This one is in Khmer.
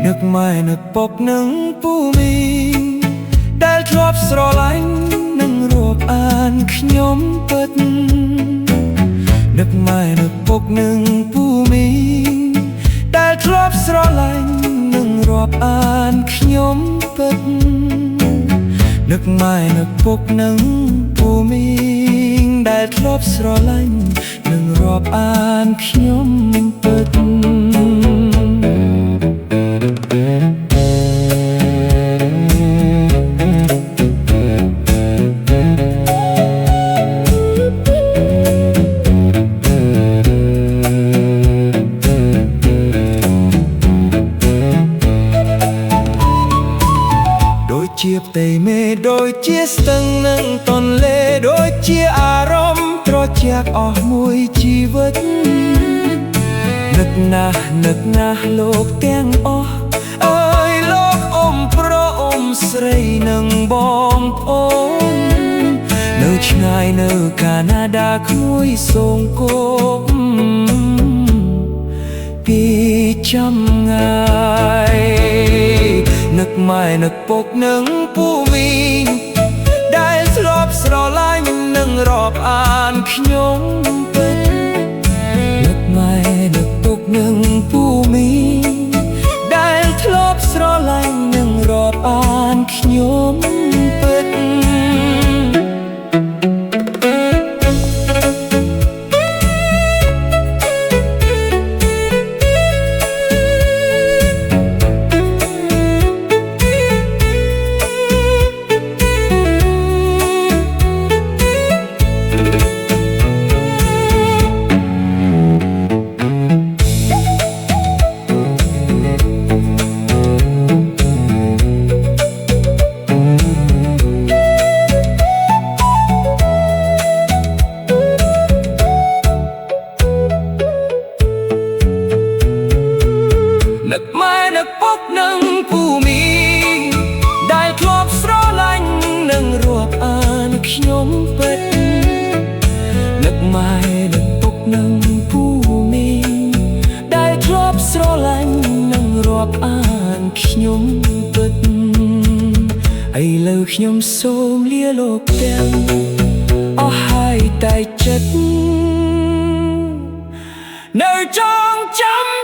នឹកម៉ែនឹកពុកនឹងពូមីងដែលធ្លាប់ស្រឡាញ់នឹងរាប់អានខ្ញុំពិតនឹកម៉ែនឹកពុកនឹងពូមីងដែលធ្លាប់ស្រឡាញ់នឹងរាប់អានខ្ញុំពិតនឹកម៉ែនឹកពុកនឹងពូមីងដែលធ្លាប់ស្រឡាញ់នឹងរាប់អានខ្ញុំពិតជាផ្ទៃមេដូចជាស្ទឹងនឹងតនលេដូចជាអារម្មណ៍ត្រជាក់អស់មួយជីវិតនឹកណាស់លោកទាំងអស់អើយលោកអ៊ំប្រុសអ៊ំស្រីនិងបងប្អូននៅឆ្ងាយនៅកាណាដាក្មួយសូមគប់ពីចំងាយនឹកម៉ែនឹកពុកនឹងពូមីងដែលធ្លាប់ស្រឡាញ់នឹងរាប់អានខ្ញុំពិតនឹកម៉ែនឹកពុកនឹងពូមីងដែលធ្លាប់ស្រឡាញ់នឹងរាប់អានខ្ញុំពិតនឹកម៉ែនឹកពុកនឹងពូមីងដែលធ្លាប់ស្រឡាញ់នឹងរាប់អានខ្ញុំពិតនឹកម៉ែនឹកពុកនឹងពូមីងដែលធ្លាប់ស្រឡាញ់នឹងរាប់អានខ្ញុំពិតឥឡូវខ្ញុំសូមលាលោកទាំងអស់ហើយតែចិត្តនៅចងចាំ